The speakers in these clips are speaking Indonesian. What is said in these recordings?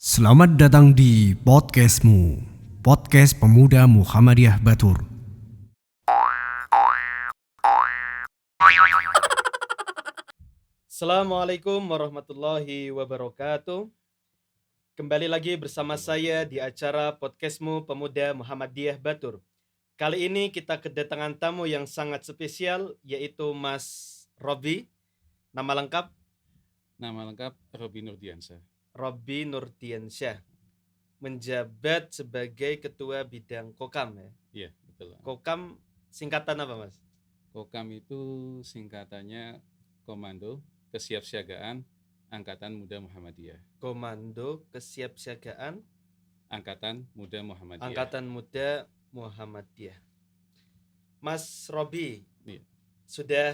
Selamat datang di podcastmu, podcast pemuda Muhammadiyah Batur. Assalamualaikum warahmatullahi wabarakatuh. Kembali lagi bersama saya di acara podcastmu Pemuda Muhammadiyah Batur. Kali ini kita kedatangan tamu yang sangat spesial, yaitu Mas Robi. Nama lengkap? Nama lengkap Robi Nurdiansyah. Robi Nurdiansyah. Menjabat sebagai Ketua Bidang Kokam ya? Iya, betul. Kokam singkatan apa, Mas? Kokam itu singkatannya Komando Kesiapsiagaan Angkatan Muda Muhammadiyah. Komando Kesiapsiagaan Angkatan Muda Muhammadiyah. Angkatan Muda Muhammadiyah. Mas Robi, Iya. sudah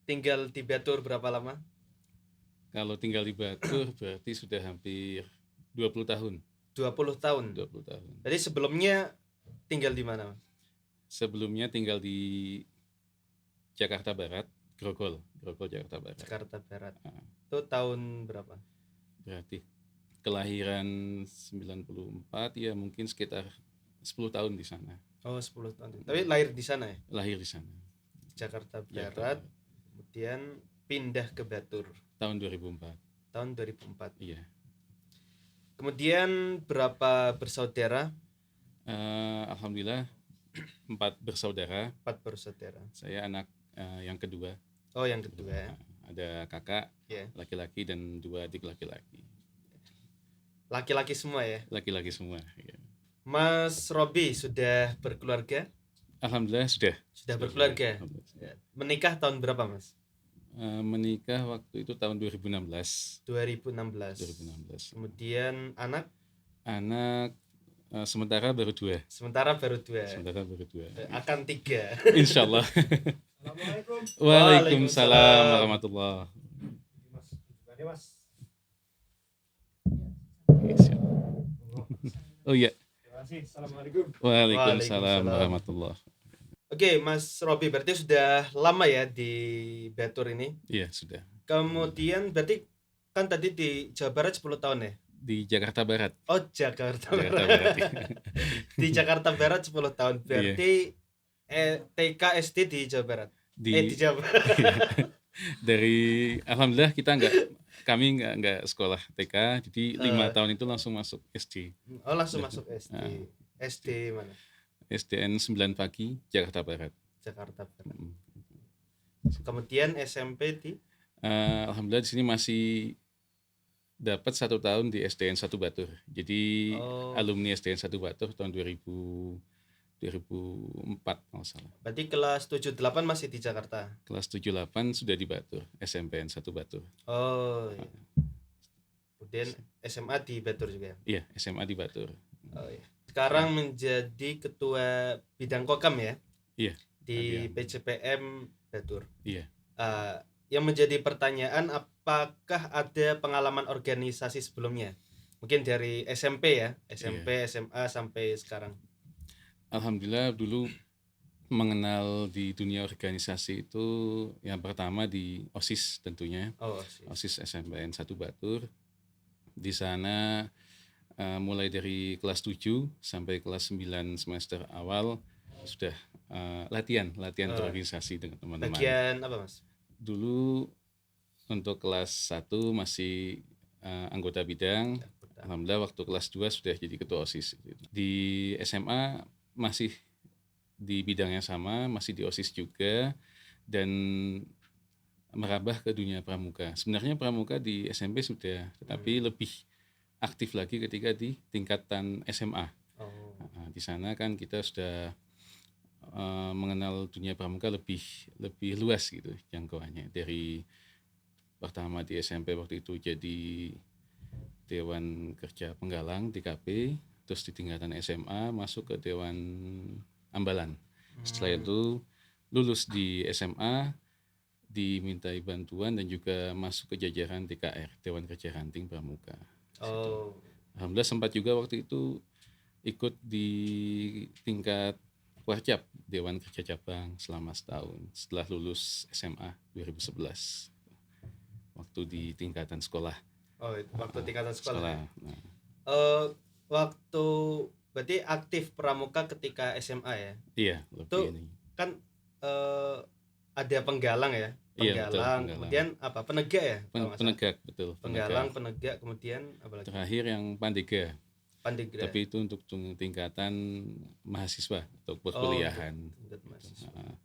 tinggal di Batur berapa lama? Kalau tinggal di Batur berarti sudah hampir 20 tahun. 20 tahun. 20 tahun. Jadi sebelumnya tinggal di mana, Mas? Sebelumnya tinggal di Jakarta Barat, Grogol Jakarta Barat. Jakarta Barat. Itu tahun berapa? Berarti kelahiran 94, ya mungkin sekitar 10 tahun di sana. Oh, 10 tahun. Tapi lahir di sana ya? Lahir di sana. Jakarta Barat. Kemudian pindah ke Batur. Tahun 2004. Tahun 2004. Iya. Kemudian berapa bersaudara? Alhamdulillah 4 bersaudara. 4 bersaudara. Saya anak yang kedua. Oh, yang kedua ya. Ada kakak Yeah. laki-laki dan 2 adik laki-laki. Laki-laki semua ya? Laki-laki semua. Ya. Mas Robi sudah berkeluarga? Alhamdulillah sudah. Sudah berkeluarga. Alhamdulillah. Menikah tahun berapa, Mas? Menikah waktu itu tahun 2016. 2016. Kemudian anak? Anak sementara baru 2. Sementara baru 2. Akan 3. Insyaallah. Assalamualaikum. Waalaikumsalam warahmatullahi. Oh iya. Assalamualaikum. Waalaikumsalam warahmatullahi. Oke, Mas Robi, berarti sudah lama ya di Batur ini? Iya, sudah. Kemudian berarti kan tadi di Jawa Barat 10 tahun ya? Di Jakarta Barat. Oh, Jakarta Jakarta Barat. Barat. Di Jakarta Barat 10 tahun. Berarti TK SD di Jawa Barat. Di Jawa Barat. Dari alhamdulillah kami nggak sekolah TK, jadi 5 tahun itu langsung masuk SD. Oh, langsung masuk SD. SD mana? SDN 9 Pagi, Jakarta Barat. Jakarta Barat. Kemudian SMP di? Alhamdulillah di sini masih dapat 1 tahun di SDN 1 Batur. Jadi alumni SDN 1 Batur tahun 2004 kalau salah. Berarti kelas 7-8 masih di Jakarta? Kelas 7-8 sudah di Batur, SMPN 1 Batur. Oh iya. Kemudian SMA di Batur juga? Iya, SMA di Batur. Oh iya. Sekarang menjadi ketua bidang kokam ya? Iya. Di PCPM Batur. Iya. Yang menjadi pertanyaan, apakah ada pengalaman organisasi sebelumnya? Mungkin dari SMP ya? SMP, SMA sampai sekarang. Alhamdulillah dulu mengenal di dunia organisasi itu yang pertama di OSIS tentunya. OSIS SMPN 1 Batur. Di sana mulai dari kelas 7 sampai kelas 9 semester awal sudah latihan berorganisasi dengan teman-teman. Bagian apa, Mas? Dulu untuk kelas 1 masih anggota bidang. Alhamdulillah waktu kelas 2 sudah jadi ketua OSIS. Di SMA masih di bidang yang sama, masih di OSIS juga, dan merambah ke dunia pramuka. Sebenarnya pramuka di SMP sudah, tetapi lebih aktif lagi ketika di tingkatan SMA. Di sana kan kita sudah mengenal dunia pramuka lebih luas gitu jangkauannya. Dari pertama di SMP waktu itu jadi Dewan Kerja Penggalang DKP, terus di tingkatan SMA masuk ke Dewan Ambalan. Setelah itu lulus di SMA, dimintai bantuan dan juga masuk ke jajaran DKR, Dewan Kerja Ranting Pramuka. Alhamdulillah sempat juga waktu itu ikut di tingkat Warcap, Dewan Kerja Cabang selama setahun setelah lulus SMA 2011. Waktu di tingkatan sekolah Oh, waktu tingkatan sekolah. sekolah. Ya? Nah, Waktu berarti aktif pramuka ketika SMA ya. iya, lebih Itu ini. kan ada penggalang ya. Iya, betul, Penggalang, penggalang. kemudian apa? Penegak ya? Kalau nggak salah. Penegak, betul, Penggalang, penegak, kemudian apa lagi? Terakhir yang Pandega. Pandigra. Tapi itu untuk tingkatan mahasiswa atau perkuliahan. Tingkat mahasiswa. Nah,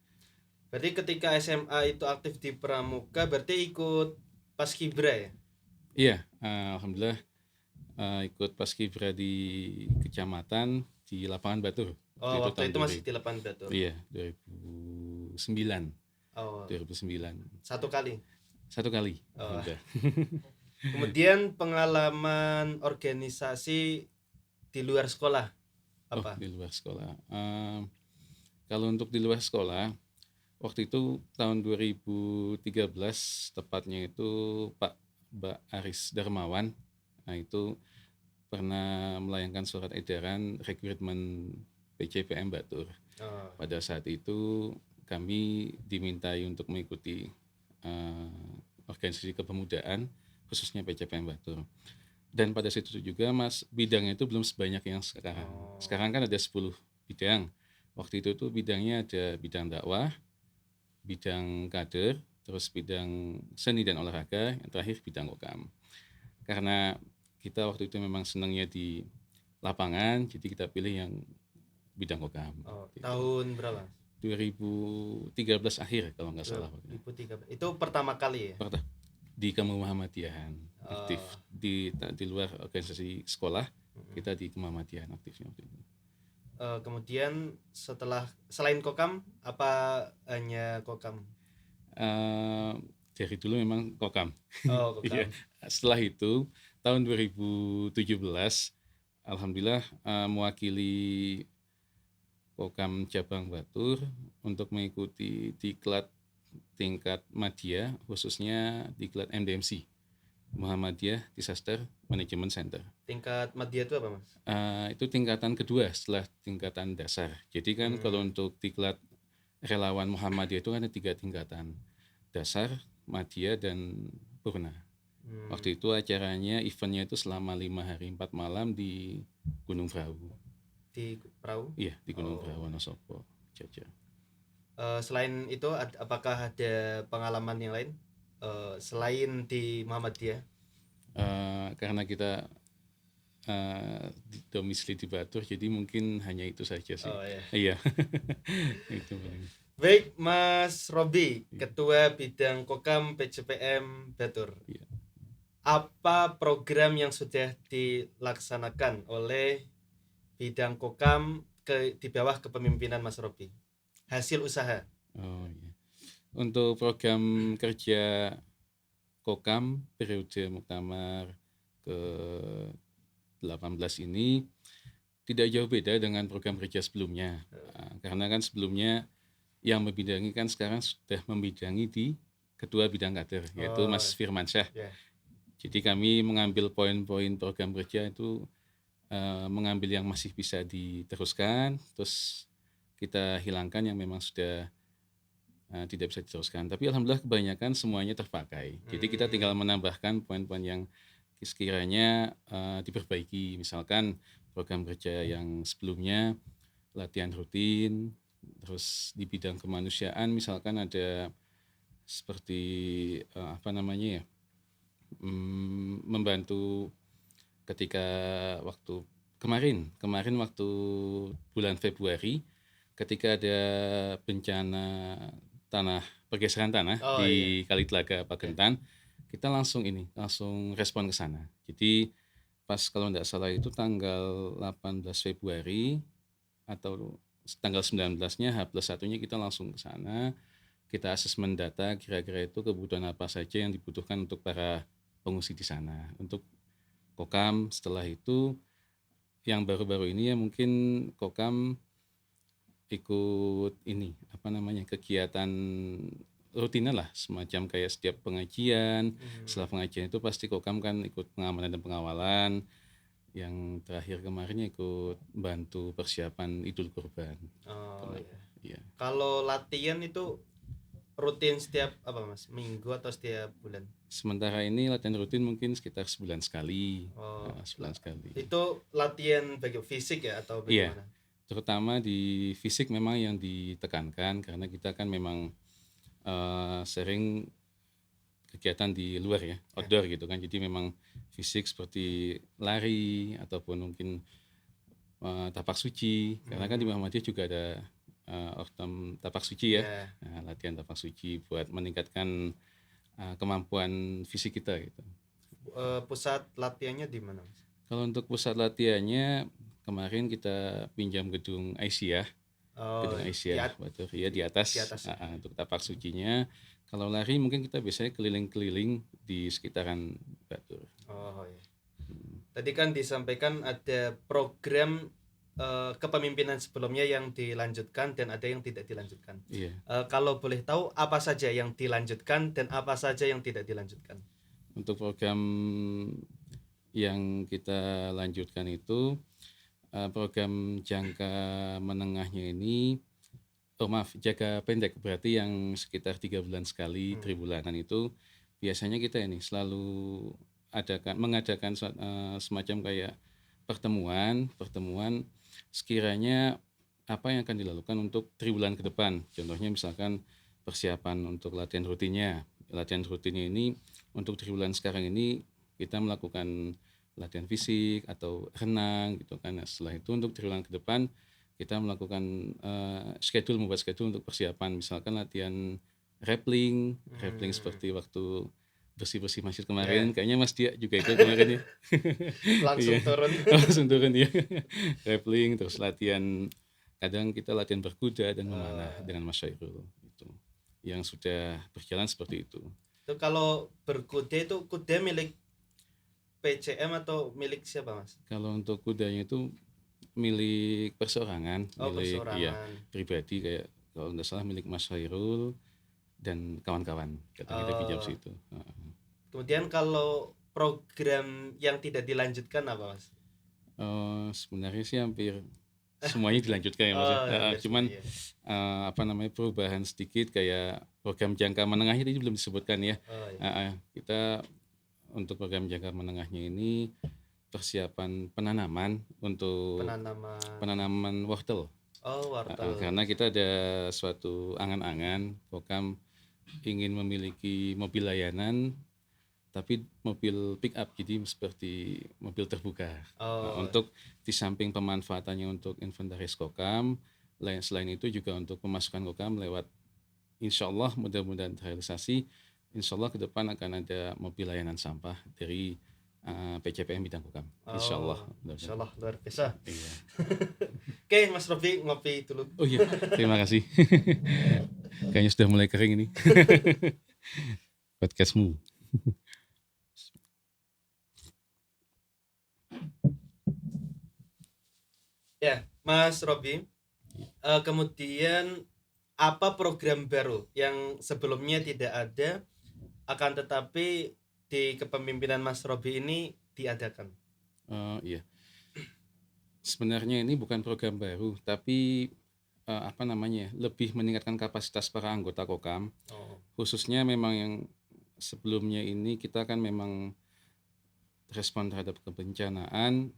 Berarti ketika SMA itu aktif di pramuka, berarti ikut Paskibra ya? iya, alhamdulillah ikut paskibra di kecamatan di Lapangan Batur. Oh, waktu itu tahun masih di Lapangan Batur. Iya, 2009. Oh, 2009. satu kali. Satu kali. Oh. Alhamdulillah. Kemudian pengalaman organisasi di luar sekolah apa? Di luar sekolah. Kalau untuk di luar sekolah, waktu itu tahun 2013 tepatnya itu Mbak Aris Darmawan, nah itu pernah melayangkan surat edaran rekrutmen PCPM Batur. Oh. Pada saat itu kami dimintai untuk mengikuti organisasi kepemudaan khususnya PCPM Batur. Dan pada situ juga Mas, bidangnya itu belum sebanyak yang sekarang. Sekarang kan ada 10 bidang. Waktu itu tuh bidangnya ada bidang dakwah, bidang kader, terus bidang seni dan olahraga, yang terakhir bidang kokam. Karena kita waktu itu memang senangnya di lapangan, jadi kita pilih yang bidang kokam. Gitu. Tahun berapa? 2013 akhir kalau nggak salah. 2013. Itu pertama kali ya? Di Kemuhamadiyahan aktif di luar organisasi sekolah, kita di Kemuhamadiyahan aktifnya waktu itu. Kemudian selain kokam apa hanya kokam? Dari dulu memang kokam. Oh, kokam. Iya. Setelah itu tahun 2017 alhamdulillah mewakili kokam cabang Batur untuk mengikuti diklat tingkat madya, khususnya diklat MDMC, Muhammadiyah Disaster Management Center. Tingkat madya itu apa, Mas? Itu tingkatan kedua setelah tingkatan dasar. Jadi kan kalau untuk diklat relawan Muhammadiyah itu kan ada 3 tingkatan, dasar, madya, dan purna. Waktu itu acaranya, eventnya itu selama 5 hari 4 malam di Gunung Prau. Di Prau? Iya, di Gunung Prau, Wonosobo, Jogja. Selain itu apakah ada pengalaman yang lain selain di Muhammadiyah? Karena kita domisili di Batur, jadi mungkin hanya itu saja sih. Oh, iya. Iya. Itu paling. Baik, Mas Robi, Ketua Bidang Kokam PCPM Batur. Iya. Apa program yang sudah dilaksanakan oleh Bidang Kokam di bawah kepemimpinan Mas Robi? Hasil usaha. Oh iya. Untuk program kerja Kokam periode Muktamar ke-18 ini tidak jauh beda dengan program kerja sebelumnya. Karena kan sebelumnya yang membidangi kan sekarang sudah membidangi di Ketua Bidang Kader, yaitu Mas Firmansyah. Yeah. Jadi kami mengambil poin-poin program kerja itu mengambil yang masih bisa diteruskan, terus kita hilangkan yang memang sudah tidak bisa diteruskan. Tapi alhamdulillah kebanyakan semuanya terpakai. Jadi kita tinggal menambahkan poin-poin yang sekiranya diperbaiki. Misalkan program kerja yang sebelumnya latihan rutin, terus di bidang kemanusiaan misalkan ada seperti membantu ketika waktu kemarin waktu bulan Februari ketika ada bencana pergeseran tanah di Kali Telaga Pagentan, kita langsung respon ke sana. Jadi pas kalau tidak salah itu tanggal 18 Februari atau tanggal 19-nya H+1-nya kita langsung ke sana, kita asesmen data kira-kira itu kebutuhan apa saja yang dibutuhkan untuk para pengungsi di sana. Untuk Kokam setelah itu yang baru-baru ini ya mungkin Kokam ikut kegiatan rutinnya lah, semacam kayak setiap pengajian. Setelah pengajian itu pasti Kokam kan ikut pengamanan dan pengawalan. Yang terakhir kemarin ikut bantu persiapan Idul Kurban. Oh iya. Kalau latihan itu rutin setiap apa Mas? Minggu atau setiap bulan? Sementara ini latihan rutin mungkin sekitar sebulan sekali. Oh, Sebulan sekali. itu latihan bagi fisik ya atau Iya, bagaimana? terutama di fisik memang yang ditekankan karena kita kan memang sering kegiatan di luar ya, outdoor gitu kan. Jadi memang fisik seperti lari ataupun mungkin tapak suci. Karena kan di Muhammadiyah juga ada ortam tapak suci ya. Ya. Nah, latihan tapak suci buat meningkatkan kemampuan fisik kita gitu. Pusat latihannya di mana Mas? Kalau untuk pusat latihannya kemarin kita pinjam gedung Aisyah. Oh, Gedung di Aisyah Batur ya di atas, di atas ya. untuk tapak sucinya. Kalau lari mungkin kita biasanya keliling-keliling di sekitaran Batur. Oh iya. Tadi kan disampaikan ada program kepemimpinan sebelumnya yang dilanjutkan dan ada yang tidak dilanjutkan. Iya. Kalau boleh tahu apa saja yang dilanjutkan dan apa saja yang tidak dilanjutkan? Untuk program yang kita lanjutkan itu program jangka menengahnya ini, jangka pendek berarti yang sekitar 3 bulan sekali, tribulanan itu biasanya kita ini selalu mengadakan semacam kayak pertemuan sekiranya apa yang akan dilakukan untuk tribulan ke depan. Contohnya misalkan persiapan untuk latihan rutinnya. Latihan rutinnya ini untuk tribulan sekarang ini kita melakukan latihan fisik atau renang gitu kan. Nah, setelah itu untuk tribulan ke depan kita melakukan membuat schedule untuk persiapan, misalkan latihan rappelling seperti waktu bersih-bersih masjid kemarin. Kayaknya Mas Dia juga ikut kemarin ya. Langsung Iya. turun. Langsung turun ya. Rappelling, terus kadang kita latihan berkuda dan memanah dengan Mas Syairul itu. Yang sudah berjalan seperti itu. Itu kalau berkuda itu kuda milik PCM atau milik siapa Mas? Kalau untuk kudanya itu milik perseorangan, milik perseorangan. Pribadi, kayak kalau nggak salah milik Mas Hairul dan kawan-kawan. Kadang kita pinjam situ. Kemudian kalau program yang tidak dilanjutkan apa Mas? Sebenarnya sih hampir semuanya dilanjutkan ya Mas. Cuman perubahan sedikit kayak program jangka menengahnya tadi belum disebutkan ya. Kita untuk program jangka menengahnya ini persiapan penanaman untuk penanaman wortel. Wortel. Karena kita ada suatu angan-angan program ingin memiliki mobil layanan tapi mobil pick up, jadi seperti mobil terbuka. Untuk di samping pemanfaatannya untuk inventaris Kokam, selain itu juga untuk pemasukan Kokam lewat, insya Allah mudah-mudahan terrealisasi. Insya Allah ke depan akan ada mobil layanan sampah dari PCPM bidang Kokam. Insya Allah. Insya Allah luar biasa. Iya. Oke, Mas Robi ngopi dulu. Oh iya, terima kasih. Kayaknya sudah mulai kering ini. Podcastmu. Ya, Mas Robi. Kemudian apa program baru yang sebelumnya tidak ada akan tetapi di kepemimpinan Mas Robi ini diadakan? Iya. Sebenarnya ini bukan program baru, tapi lebih meningkatkan kapasitas para anggota Kokam. Khususnya memang yang sebelumnya ini kita kan memang respon terhadap kebencanaan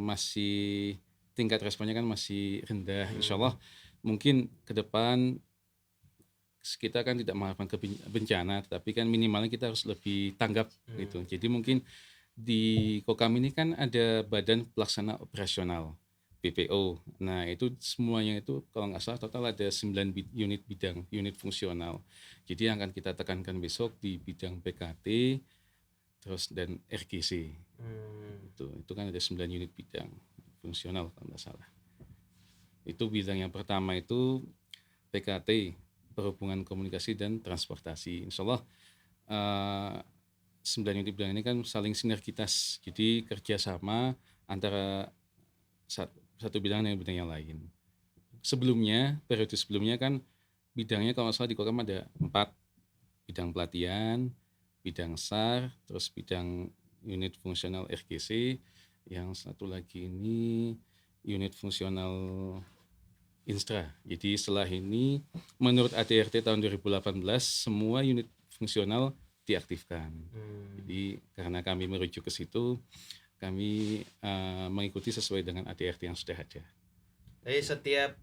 masih tingkat responnya kan masih rendah. Insya Allah mungkin ke depan kita kan tidak mengharapkan bencana, tapi kan minimalnya kita harus lebih tanggap gitu. Jadi mungkin di Kokam ini kan ada Badan Pelaksana Operasional BPO. Nah itu semuanya itu kalau nggak salah total ada 9 unit fungsional. Jadi yang akan kita tekankan besok di bidang PKT terus dan RGC. Itu kan ada 9 unit bidang fungsional kalau nggak salah. Itu bidang yang pertama itu PKT, perhubungan komunikasi dan transportasi. Insya Allah 9 unit bidang ini kan saling sinergitas, jadi kerjasama antara satu bidang dengan bidang yang lain. Periode sebelumnya kan bidangnya kalau nggak salah di Kokam ada 4, bidang pelatihan, bidang SAR, terus bidang unit fungsional RGC, yang satu lagi ini unit fungsional Instra. Jadi setelah ini menurut ADRT tahun 2018 semua unit fungsional diaktifkan. Jadi karena kami merujuk ke situ, kami mengikuti sesuai dengan ADRT yang sudah ada. Jadi setiap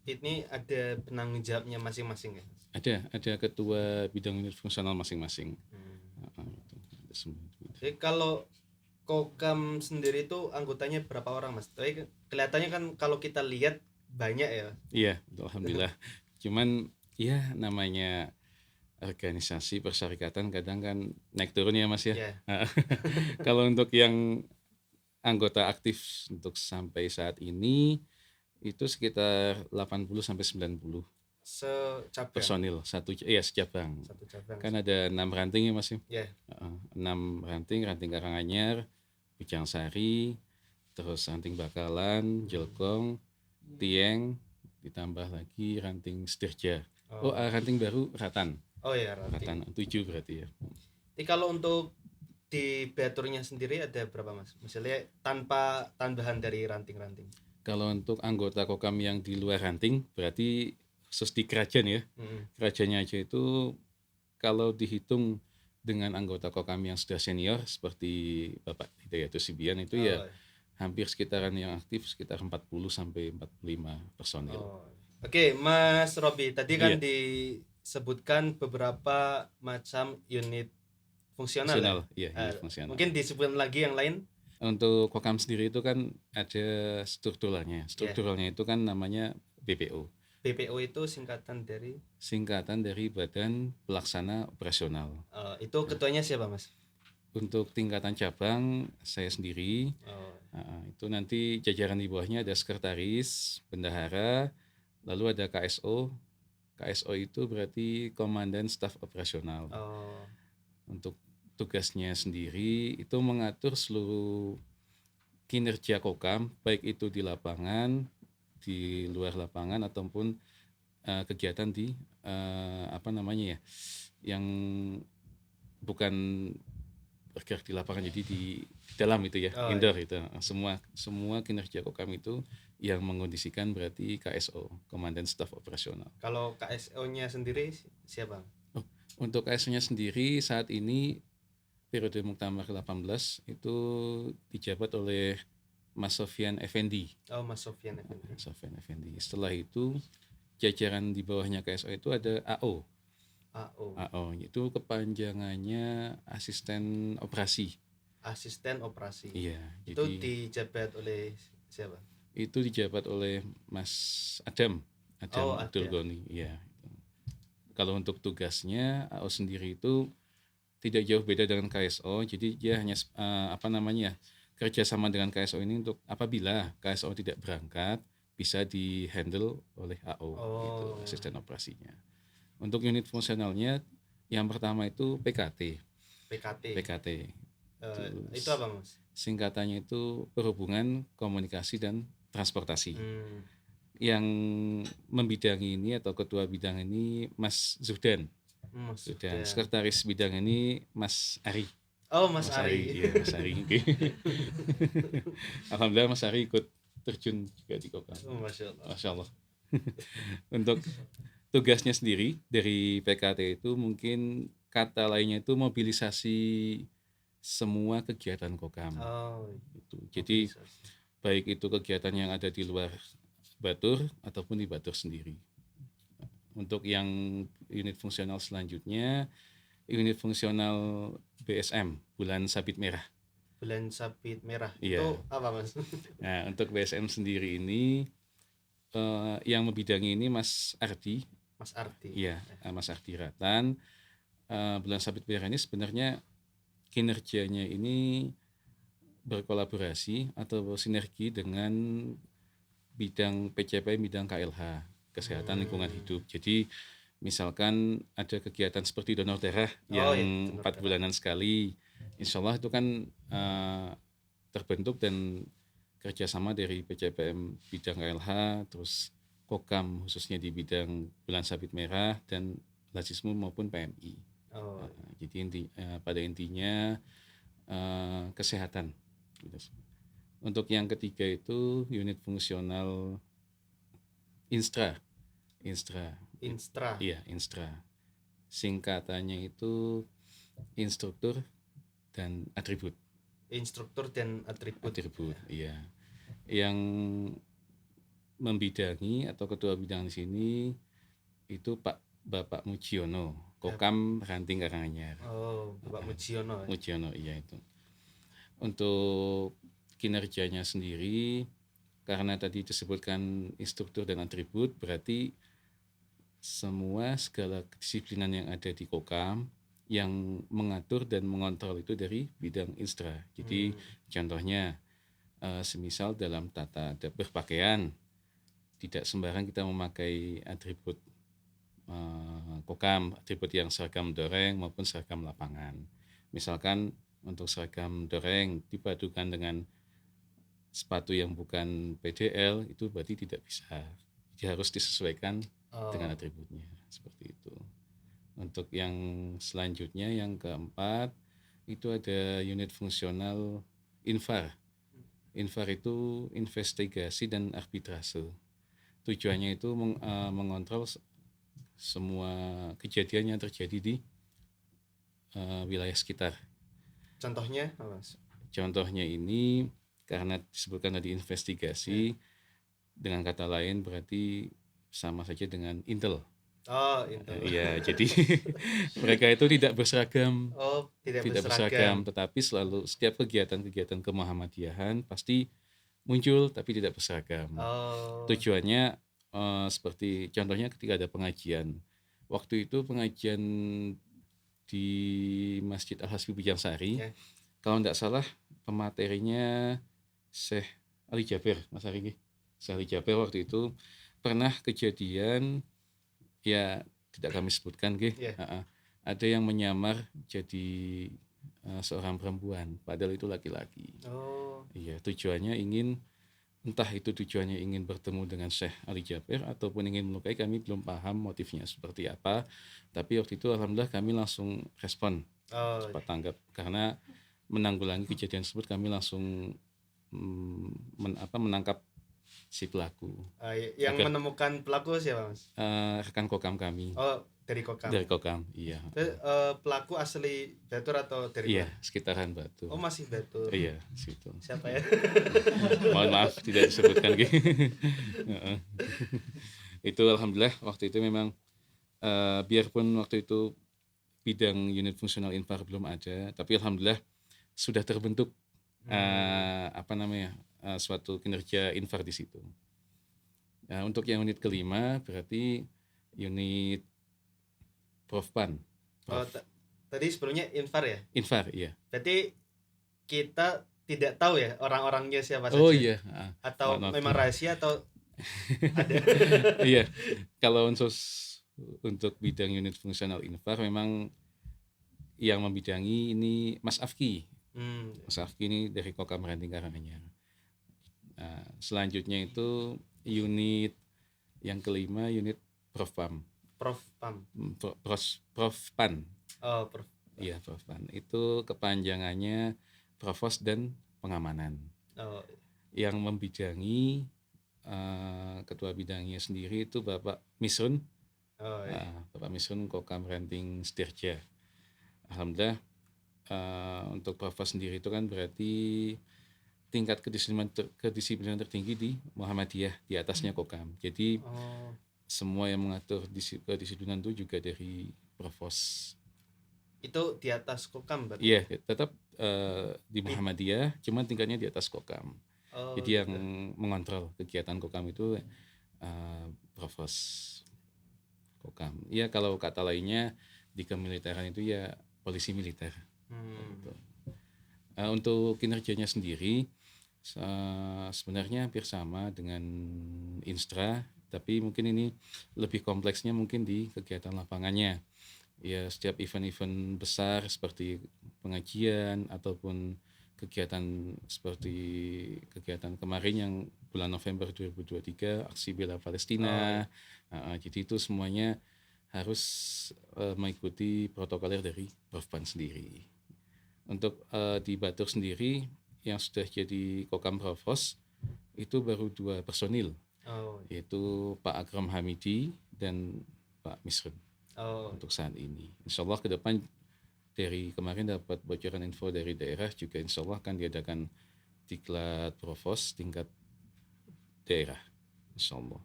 ini ada penanggung jawabnya masing-masing ya? Ada ketua bidang unit fungsional masing-masing. Jadi kalau Kokam sendiri itu anggotanya berapa orang Mas? Tapi kelihatannya kan kalau kita lihat banyak ya. Iya, alhamdulillah. Cuman ya namanya organisasi persyarikatan kadang kan naik turun ya Mas ya. Yeah. Kalau untuk yang anggota aktif untuk sampai saat ini itu sekitar 80 sampai 90 secabang. personil secabang. Satu cabang. Kan ada 6 ranting ya Mas ya. Yeah. 6 ranting Karanganyar, Bujang Sari, terus ranting Bakalan, Jelgong, Tieng, ditambah lagi ranting Setirja. Ranting baru Ratan. Oh ya, Ratan 7 berarti ya. Jadi kalau untuk di Baturnya sendiri ada berapa Mas? Misalnya tanpa tambahan dari ranting-ranting. Kalau untuk anggota Kokam yang di luar ranting berarti khusus di kerajaan ya. Kerajaannya aja itu kalau dihitung dengan anggota Kokam yang sudah senior seperti Bapak Hidayatus Sibian itu hampir sekitaran yang aktif sekitar 40 sampai 45 personil. Oke, Mas Robi, tadi kan disebutkan beberapa macam unit fungsional ya? Unit fungsional. Mungkin disebutkan lagi yang lain? Untuk Kokam sendiri itu kan ada strukturalnya. Strukturalnya itu kan namanya BPO. BPO itu singkatan dari Badan Pelaksana Operasional. Itu ketuanya siapa Mas? Untuk tingkatan cabang saya sendiri. Itu nanti jajaran di bawahnya ada sekretaris, bendahara, lalu ada KSO. KSO itu berarti Komandan Staf Operasional. Untuk tugasnya sendiri itu mengatur seluruh kinerja Kokam, baik itu di lapangan, di luar lapangan ataupun kegiatan di yang bukan bergerak di lapangan, jadi di dalam itu ya, indoor itu. Semua kinerja Kokam itu yang mengondisikan berarti KSO, Komandan Staf Operasional. Kalau KSO-nya sendiri siapa? Untuk KSO-nya sendiri saat ini periode Muktamar ke-18 itu dijabat oleh Mas Sofyan Effendi. Mas Sofyan Effendi. Setelah itu jajaran di bawahnya KSO itu ada AO, itu kepanjangannya asisten operasi. Iya. Itu dijabat oleh siapa? Itu dijabat oleh Mas Adam Abdul Goni. Iya. Kalau untuk tugasnya AO sendiri itu tidak jauh beda dengan KSO, jadi dia hanya kerjasama dengan KSO ini untuk apabila KSO tidak berangkat bisa dihandle oleh AO, gitu, asisten operasinya. Untuk unit fungsionalnya yang pertama itu PKT. Itu apa Mas? Singkatannya itu Perhubungan, Komunikasi dan Transportasi. Yang membidangi ini atau ketua bidang ini Mas Zuhdan. Sekretaris bidang ini Mas Ari. Mas Ari. Iya, Mas Ari. Alhamdulillah Mas Ari ikut terjun juga di Kokam. Masya Allah. Untuk tugasnya sendiri dari PKT itu mungkin kata lainnya itu mobilisasi semua kegiatan Kokam. Jadi baik itu kegiatan yang ada di luar Batur ataupun di Batur sendiri. Untuk yang unit fungsional selanjutnya, unit fungsional BSM, Bulan Sabit Merah. Itu apa Mas? Nah, untuk BSM sendiri ini yang membidangi ini Mas Ardi. Iya, Mas Ardi Ratan. Bulan Sabit Merah ini sebenarnya kinerjanya ini berkolaborasi atau sinergi dengan bidang PCP, bidang KLH, Kesehatan Lingkungan Hidup. Jadi misalkan ada kegiatan seperti donor darah yang 4 bulanan sekali, insya Allah itu kan terbentuk dan kerjasama dari PCPM bidang KLH, terus Kokam khususnya di bidang Bulan Sabit Merah dan Lazismu maupun PMI. Jadi pada intinya kesehatan. Untuk yang ketiga itu unit fungsional Instra. Instra. Iya, Instra. Singkatannya itu instruktur dan atribut. Instruktur dan atribut. Iya. Yang membidangi atau ketua bidang di sini itu Bapak Mujiono, Kokam Ranting Karanganyar. Oh, Bapak Mujiono. Mujiono, iya itu. Untuk kinerjanya sendiri, karena tadi disebutkan instruktur dan atribut, berarti segala kedisiplinan yang ada di Kokam yang mengatur dan mengontrol itu dari bidang Instra. Jadi contohnya semisal dalam tata berpakaian, tidak sembarang kita memakai atribut Kokam, atribut yang seragam doreng maupun seragam lapangan. Misalkan untuk seragam doreng dipadukan dengan sepatu yang bukan PDL, itu berarti tidak bisa. Jadi harus disesuaikan dengan atributnya, seperti itu. Untuk yang selanjutnya, yang keempat, itu ada unit fungsional Infar. Infar itu investigasi dan arbitrase. Tujuannya itu mengontrol semua kejadian yang terjadi di wilayah sekitar. Contohnya, Mas? Contohnya ini karena disebutkan tadi investigasi, dengan kata lain berarti sama saja dengan intel. Oh, intel. Iya, jadi mereka itu tidak berseragam. Oh, tidak berseragam, tetapi selalu setiap kegiatan-kegiatan kemuhammadiyahan pasti muncul tapi tidak berseragam. Oh. Tujuannya seperti contohnya ketika ada pengajian. Waktu itu pengajian di Masjid Al-Hasbi Bujangsari, kalau tidak salah pematerinya Syekh Ali Jabir, Mas Ari. Syekh Ali Jabir waktu itu pernah kejadian, ya tidak kami sebutkan, ada yang menyamar jadi seorang perempuan, padahal itu laki-laki. Oh. Iya, tujuannya entah itu tujuannya ingin bertemu dengan Syekh Ali Jabir ataupun ingin melukai, kami belum paham motifnya seperti apa. Tapi waktu itu alhamdulillah kami langsung respon, cepat tanggap, karena menanggulangi kejadian tersebut kami langsung menangkap si pelaku. Yang menemukan pelaku siapa, Mas? Rekan Kokam kami. Oh, dari Kokam. Dari Kokam, iya. Pelaku asli Batur atau dari Iya, sekitaran Batur. Oh, masih Batur. Iya, situ. Siapa ya? Mohon maaf tidak disebutkan gitu. Itu alhamdulillah waktu itu memang biarpun waktu itu bidang unit fungsional Infar belum ada, tapi alhamdulillah sudah terbentuk suatu kinerja Infar di situ. Nah, untuk yang unit kelima berarti unit Profpan. Tadi sebelumnya Infar ya? Infar, iya. Berarti kita tidak tahu ya orang-orangnya siapa saja? Oh iya. Atau memang rahasia atau ada? Iya. Kalau untuk bidang unit fungsional Infar memang yang membidangi ini Mas Afki. Mas Afki ini dari Kokam Ranting Karanganyar. Nah, selanjutnya itu unit yang kelima, unit Profpam. Profpam. Profpan. Oh, Prof. Iya, Profpan. Itu kepanjangannya Provos dan Pengamanan. Oh. Yang membidangi ketua bidangnya sendiri itu Bapak Misrun. Oh, iya. Bapak Misrun Kokam Ranting Setirja. Alhamdulillah untuk Provos sendiri itu kan berarti tingkat kedisiplinan tertinggi di Muhammadiyah, di atasnya Kokam. Jadi semua yang mengatur kedisiplinan itu juga dari Provos. Itu di atas Kokam berarti? Iya, tetap di Muhammadiyah, cuman tingkatnya di atas Kokam. Jadi yang mengontrol kegiatan Kokam itu Provos Kokam. Iya, kalau kata lainnya di kemiliteran itu ya polisi militer. Gitu. Untuk kinerjanya sendiri sebenarnya hampir sama dengan Instra, tapi mungkin ini lebih kompleksnya mungkin di kegiatan lapangannya. Ya, setiap event-event besar seperti pengajian ataupun kegiatan seperti kegiatan kemarin yang bulan November 2023 aksi bela Palestina. Jadi itu semuanya harus mengikuti protokoler dari Profpan sendiri. Untuk di Batur sendiri yang sudah jadi Kokam Provos itu baru 2 personil. Oh. yaitu Pak Akram Hamidi dan Pak Misrun Oh. untuk saat ini. Insya Allah ke depan dari kemarin dapat bocoran info dari daerah juga insya Allah akan diadakan diklat provos tingkat daerah, insya Allah.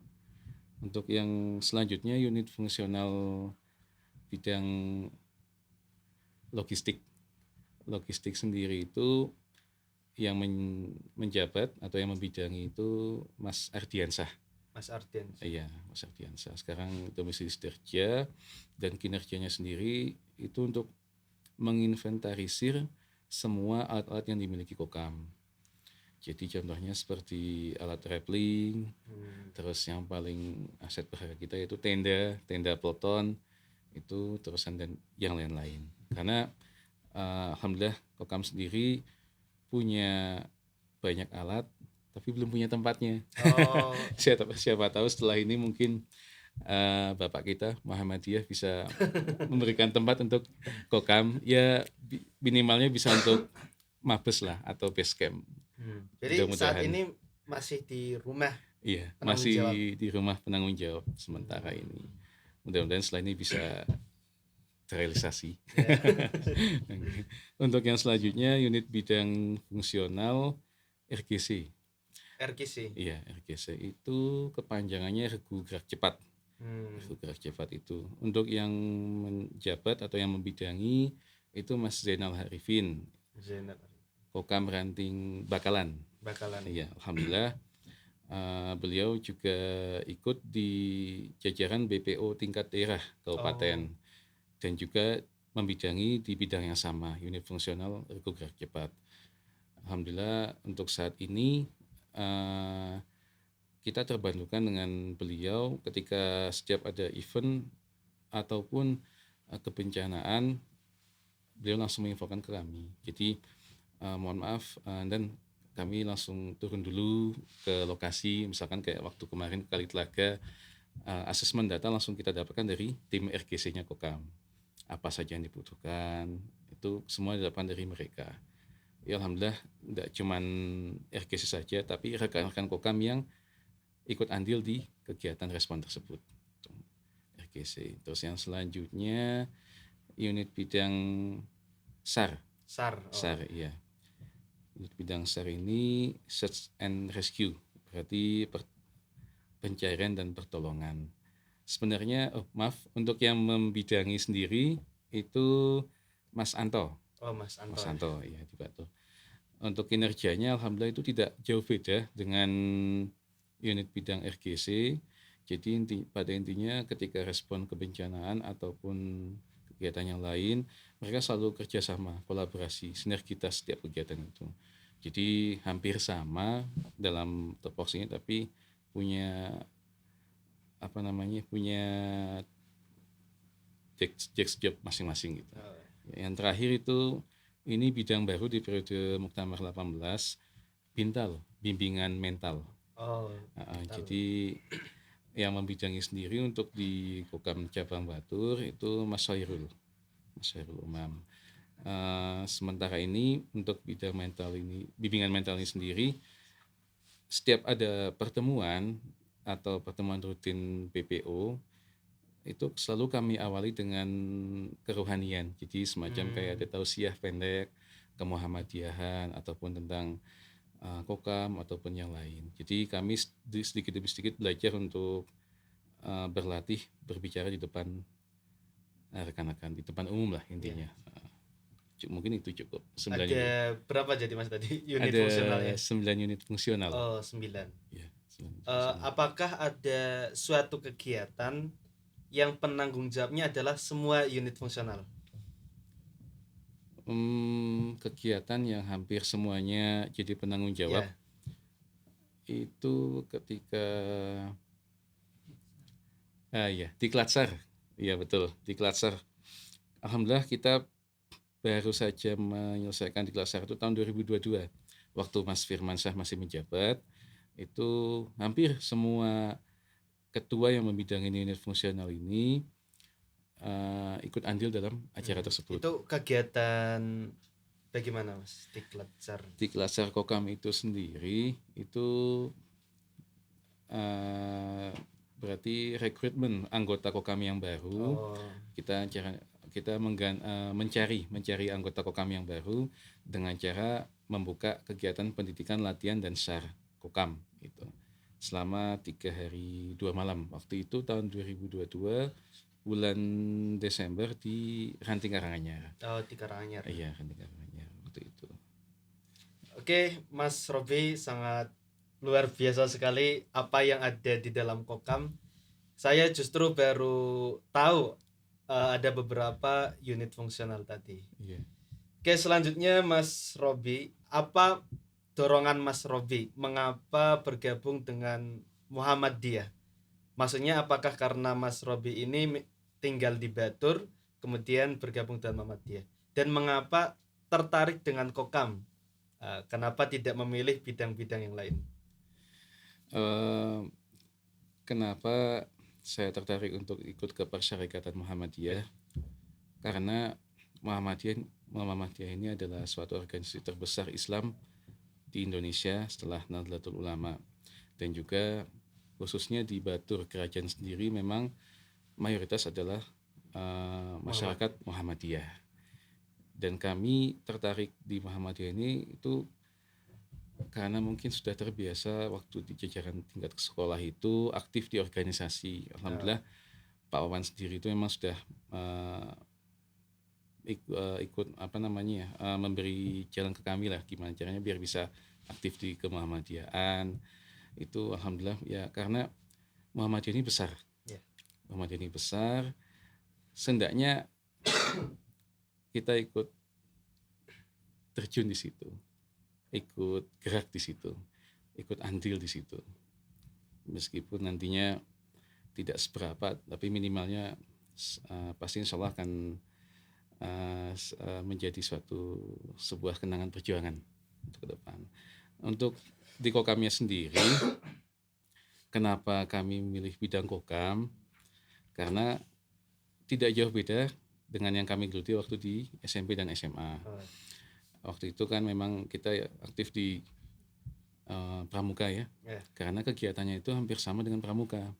Untuk yang selanjutnya unit fungsional bidang logistik sendiri itu yang menjabat atau yang membidangi itu Mas Ardiansah. Mas Ardian. Iya, Mas Ardiansah. Sekarang domisili Sederja dan kinerjanya sendiri itu untuk menginventarisir semua alat-alat yang dimiliki Kokam. Jadi contohnya seperti alat rappling, terus yang paling aset berharga kita yaitu tenda peloton, itu terusan dan yang lain-lain. Karena alhamdulillah Kokam sendiri punya banyak alat tapi belum punya tempatnya. Oh. Siapa tahu setelah ini mungkin Bapak kita Muhammadiyah bisa memberikan tempat untuk Kokam, ya minimalnya bisa untuk mabes lah atau base camp. Jadi saat ini masih di rumah. Iya, masih di rumah penanggung jawab sementara ini. Mudah-mudahan setelah ini bisa terrealisasi. Untuk yang selanjutnya unit bidang fungsional RGC. Iya, RGC itu kepanjangannya Regu Gerak Cepat. Regu Gerak Cepat itu. Untuk yang menjabat atau yang membidangi itu Mas Zainal Harifin. Kokam Ranting Bakalan. Iya, alhamdulillah beliau juga ikut di jajaran BPO tingkat daerah kabupaten dan juga membidangi di bidang yang sama, unit fungsional Regu Gerak Cepat. Alhamdulillah untuk saat ini kita terbantukan dengan beliau ketika setiap ada event ataupun kebencanaan, beliau langsung menginfokan ke kami. Jadi mohon maaf dan kami langsung turun dulu ke lokasi, misalkan kayak waktu kemarin ke Kalitlaga, asesmen data langsung kita dapatkan dari tim RGC-nya Kokam. Apa saja yang dibutuhkan, itu semua didapatkan dari mereka. Ya alhamdulillah tidak cuman RGC saja, tapi rekan-rekan Kokam yang ikut andil di kegiatan respon tersebut. RGC. Terus yang selanjutnya unit bidang SAR. SAR, iya. Unit bidang SAR ini Search and Rescue, berarti pencarian dan pertolongan. Sebenarnya, untuk yang membidangi sendiri itu Mas Anto. Mas Anto, ya di Batu. Untuk kinerjanya alhamdulillah itu tidak jauh beda dengan unit bidang RGC. Jadi pada intinya ketika respon kebencanaan ataupun kegiatan yang lain, mereka selalu kerjasama, kolaborasi, sinergitas setiap kegiatan itu. Jadi hampir sama dalam tupoksinya, tapi punya punya job masing-masing gitu. Yang terakhir itu ini bidang baru di periode Muktamar 18, Bintal, bimbingan mental. Jadi yang membidangi sendiri untuk di Kokam Cabang Batur itu Mas Khairul Umam. Sementara ini untuk bidang mental ini, bimbingan mental ini sendiri, setiap ada pertemuan atau pertemuan rutin BPO itu selalu kami awali dengan kerohanian. Jadi semacam kayak ada tausiah pendek, kemuhammadiyahan ataupun tentang Kokam ataupun yang lain. Jadi kami sedikit demi sedikit belajar untuk berlatih berbicara di depan rekan-rekan, di depan umum lah intinya. Mungkin itu cukup. 9 ada unit. Berapa jadi Mas tadi unit ada fungsionalnya? 9 unit fungsional. 9. Ya, apakah ada suatu kegiatan yang penanggung jawabnya adalah semua unit fungsional? Kegiatan yang hampir semuanya jadi penanggung jawab itu ketika Diklat-SAR. Iya betul, Diklat-SAR. Alhamdulillah kita baru saja menyelesaikan Diklat-SAR itu tahun 2022. Waktu Mas Firman Syah masih menjabat, itu hampir semua ketua yang membidangi unit fungsional ini ikut andil dalam acara tersebut. Itu kegiatan bagaimana Mas Diklat-SAR? Diklat-SAR Kokam itu sendiri itu berarti rekrutmen anggota Kokam yang baru. Oh, Kita mencari anggota Kokam yang baru dengan cara membuka kegiatan pendidikan latihan dan SAR Kokam gitu. Selama 3 hari 2 malam. Waktu itu tahun 2022 bulan Desember di Ranting Karanganyar. di Karanganyar. Iya, Ranting Karanganyar waktu itu. Oke, Mas Robi, sangat luar biasa sekali apa yang ada di dalam Kokam. Saya justru baru tahu ada beberapa unit fungsional tadi. Iya. Oke, selanjutnya Mas Robi, apa dorongan Mas Robi mengapa bergabung dengan Muhammadiyah? Maksudnya apakah karena Mas Robi ini tinggal di Batur kemudian bergabung dengan Muhammadiyah, dan mengapa tertarik dengan Kokam? Kenapa tidak memilih bidang-bidang yang lain? Kenapa saya tertarik untuk ikut ke Persyarikatan Muhammadiyah? Karena Muhammadiyah ini adalah suatu organisasi terbesar Islam di Indonesia setelah Nahdlatul Ulama, dan juga khususnya di Batur Kerajaan sendiri memang mayoritas adalah masyarakat Muhammadiyah. Dan kami tertarik di Muhammadiyah ini itu karena mungkin sudah terbiasa waktu di jajaran tingkat sekolah itu aktif di organisasi. Alhamdulillah Pak Wawan sendiri itu memang sudah ikut memberi jalan ke kami lah gimana caranya biar bisa aktif di kemuhammadiyahan itu. Alhamdulillah ya, karena Muhammadiyah ini besar. Muhammadiyah ini besar, sendaknya kita ikut terjun di situ, ikut gerak di situ, ikut andil di situ. Meskipun nantinya tidak seberapa, tapi minimalnya pasti insya Allah akan menjadi sebuah kenangan perjuangan untuk ke depan. Untuk di Kokamnya sendiri, kenapa kami memilih bidang Kokam? Karena tidak jauh beda dengan yang kami geluti waktu di SMP dan SMA. Waktu itu kan memang kita aktif di pramuka ya, karena kegiatannya itu hampir sama dengan pramuka.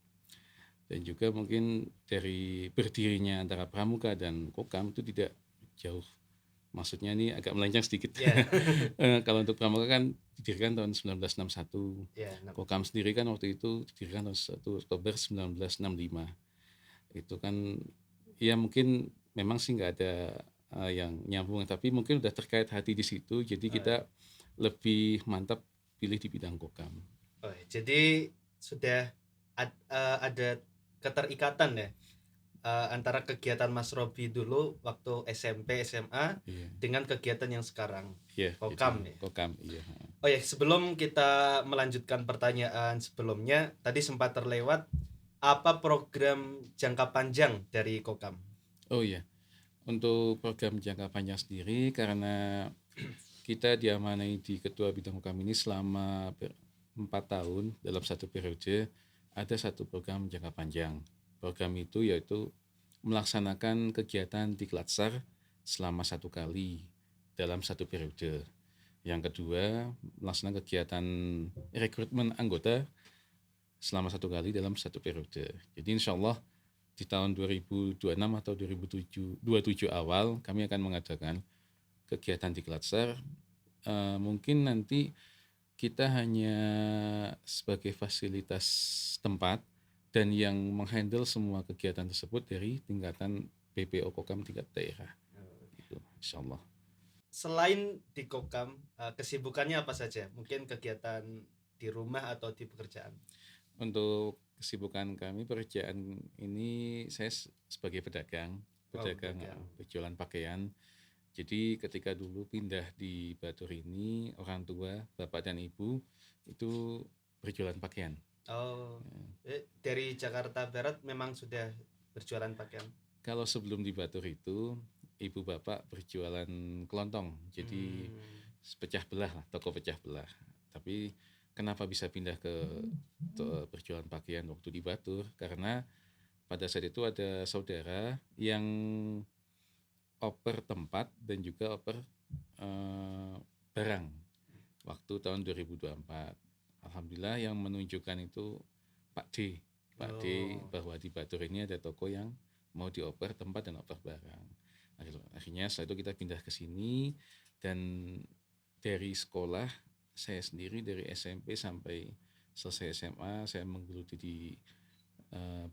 Dan juga mungkin dari berdirinya antara pramuka dan Kokam itu tidak jauh. Maksudnya ini agak melenceng sedikit. Kalau untuk pramuka kan didirikan tahun 1961. Kokam sendiri kan waktu itu didirikan tahun 1 Oktober 1965. Itu kan ya mungkin memang sih nggak ada yang nyambung, tapi mungkin udah terkait hati di situ, jadi kita lebih mantap pilih di bidang Kokam. Jadi sudah ada keterikatan ya antara kegiatan Mas Robi dulu waktu SMP SMA dengan kegiatan yang sekarang Kokam ya. Kokam, iya. Sebelum kita melanjutkan pertanyaan sebelumnya, tadi sempat terlewat, apa program jangka panjang dari Kokam? Untuk program jangka panjang sendiri, karena kita diamanai di Ketua Bidang Kokam ini selama 4 tahun dalam satu periode, ada satu program jangka panjang. Program itu yaitu melaksanakan kegiatan Diklatsar selama 1 kali dalam satu periode. Yang kedua, melaksanakan kegiatan rekrutmen anggota selama 1 kali dalam satu periode. Jadi insya Allah di tahun 2026 atau 2027 awal kami akan mengadakan kegiatan Diklatsar. Mungkin nanti kita hanya sebagai fasilitas tempat dan yang menghandle semua kegiatan tersebut dari tingkatan BPO Kokam tingkat daerah. Gitu, insya Allah. Selain di Kokam, kesibukannya apa saja? Mungkin kegiatan di rumah atau di pekerjaan? Untuk kesibukan kami pekerjaan ini, saya sebagai pedagang berjualan pakaian. Jadi ketika dulu pindah di Batur ini, orang tua, bapak dan ibu itu berjualan pakaian. Dari Jakarta Barat memang sudah berjualan pakaian? Kalau sebelum di Batur itu, ibu bapak berjualan kelontong. Jadi pecah belah lah, toko pecah belah. Tapi kenapa bisa pindah ke berjualan pakaian waktu di Batur? Karena pada saat itu ada saudara yang oper tempat dan juga oper barang waktu tahun 2024. Alhamdulillah yang menunjukkan itu Pak D. Bahwa di Batur ini ada toko yang mau dioper tempat dan oper barang. Akhirnya setelah itu kita pindah ke sini, dan dari sekolah saya sendiri dari SMP sampai selesai SMA saya menggeluti di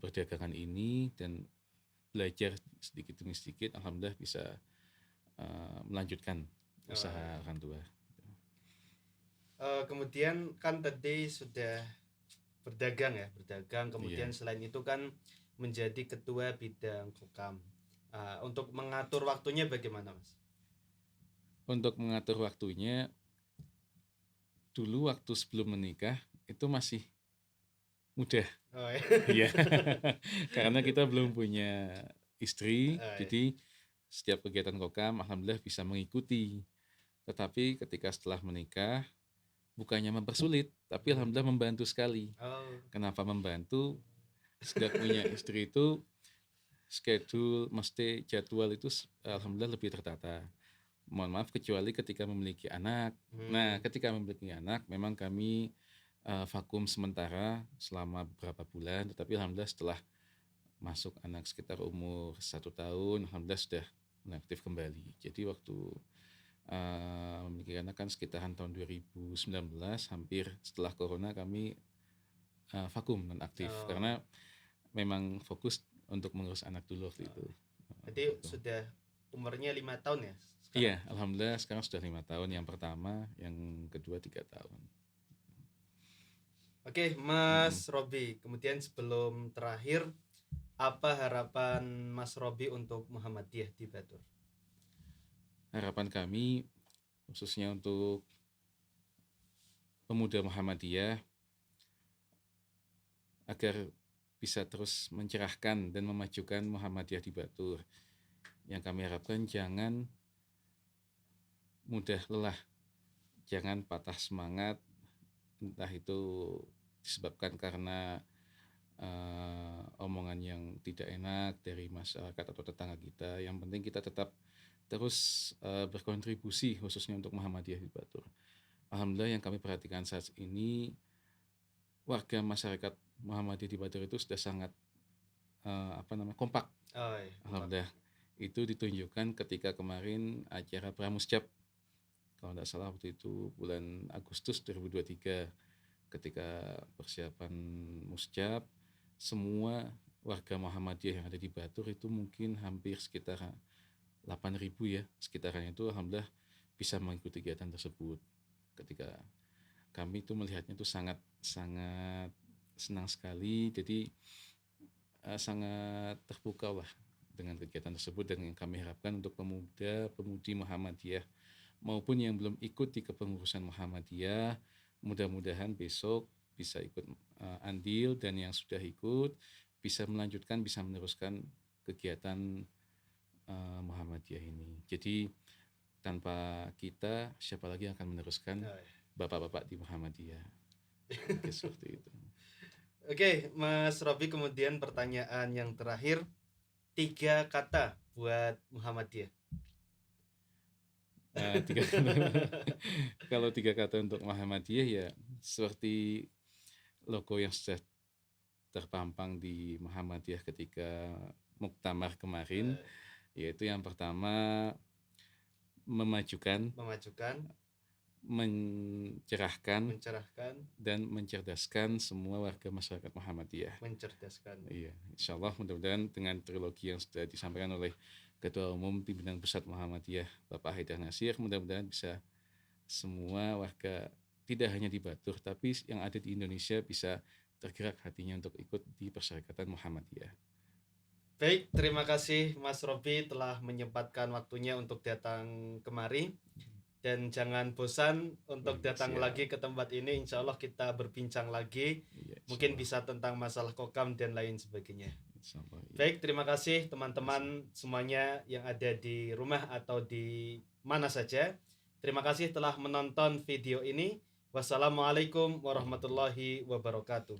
perdagangan ini dan belajar sedikit demi sedikit, alhamdulillah bisa melanjutkan usaha orang tua. Kemudian kan tadi sudah berdagang, kemudian selain itu kan menjadi ketua bidang Kokam. Untuk mengatur waktunya bagaimana, Mas? Untuk mengatur waktunya, dulu waktu sebelum menikah itu masih mudah. Iya. Karena kita belum punya istri, jadi setiap kegiatan Kokam alhamdulillah bisa mengikuti. Tetapi ketika setelah menikah, bukannya mempersulit, tapi alhamdulillah membantu sekali. Kenapa membantu? Sejak punya istri itu schedule, mesti jadwal itu alhamdulillah lebih tertata. Mohon maaf kecuali ketika memiliki anak. Nah, ketika memiliki anak memang kami vakum sementara selama beberapa bulan, tetapi alhamdulillah setelah masuk anak sekitar umur 1 tahun, alhamdulillah sudah aktif kembali. Jadi waktu memiliki anak kan sekitaran tahun 2019, hampir setelah corona kami vakum non-aktif karena memang fokus untuk mengurus anak dulu waktu itu. Jadi sudah umurnya 5 tahun ya? Sekarang? Iya, alhamdulillah sekarang sudah 5 tahun. Yang pertama, yang kedua 3 tahun. Oke, Mas Robi. Kemudian sebelum terakhir, apa harapan Mas Robi untuk Muhammadiyah di Batur? Harapan kami khususnya untuk pemuda Muhammadiyah agar bisa terus mencerahkan dan memajukan Muhammadiyah di Batur. Yang kami harapkan jangan mudah lelah, jangan patah semangat, entah itu disebabkan karena omongan yang tidak enak dari masyarakat atau tetangga kita. Yang penting kita tetap terus berkontribusi khususnya untuk Muhammadiyah di Batur. Alhamdulillah yang kami perhatikan saat ini, warga masyarakat Muhammadiyah di Batur itu sudah sangat kompak. Alhamdulillah. Itu ditunjukkan ketika kemarin acara Pramusjab, kalau tidak salah waktu itu bulan Agustus 2023, ketika persiapan musjab, semua warga Muhammadiyah yang ada di Batur itu mungkin hampir sekitar 8.000 ya, sekitarannya itu alhamdulillah bisa mengikuti kegiatan tersebut. Ketika kami itu melihatnya itu sangat senang sekali, jadi sangat terpukau lah dengan kegiatan tersebut. Dan yang kami harapkan untuk pemuda-pemudi Muhammadiyah maupun yang belum ikut di kepengurusan Muhammadiyah, mudah-mudahan besok bisa ikut andil, dan yang sudah ikut bisa melanjutkan, bisa meneruskan kegiatan Muhammadiyah ini. Jadi tanpa kita, siapa lagi yang akan meneruskan bapak-bapak di Muhammadiyah? Seperti itu. Oke, Mas Robi, kemudian pertanyaan yang terakhir, 3 kata buat Muhammadiyah. Kalau 3 kata untuk Muhammadiyah ya seperti logo yang sudah terpampang di Muhammadiyah ketika muktamar kemarin, yaitu yang pertama memajukan, mencerahkan, dan mencerdaskan semua warga masyarakat Muhammadiyah. Iya, insyaallah mudah-mudahan dengan trilogi yang sudah disampaikan oleh Ketua Umum Pimpinan Pusat Muhammadiyah Bapak Haidar Nasir, mudah-mudahan bisa semua warga tidak hanya di Batur tapi yang ada di Indonesia bisa tergerak hatinya untuk ikut di persyarikatan Muhammadiyah. Baik, terima kasih Mas Robi telah menyempatkan waktunya untuk datang kemari. Dan jangan bosan untuk datang lagi ke tempat ini. Insya Allah kita berbincang lagi. Mungkin bisa tentang masalah Kokam dan lain sebagainya. Baik, terima kasih teman-teman semuanya yang ada di rumah atau di mana saja. Terima kasih telah menonton video ini. Wassalamualaikum warahmatullahi wabarakatuh.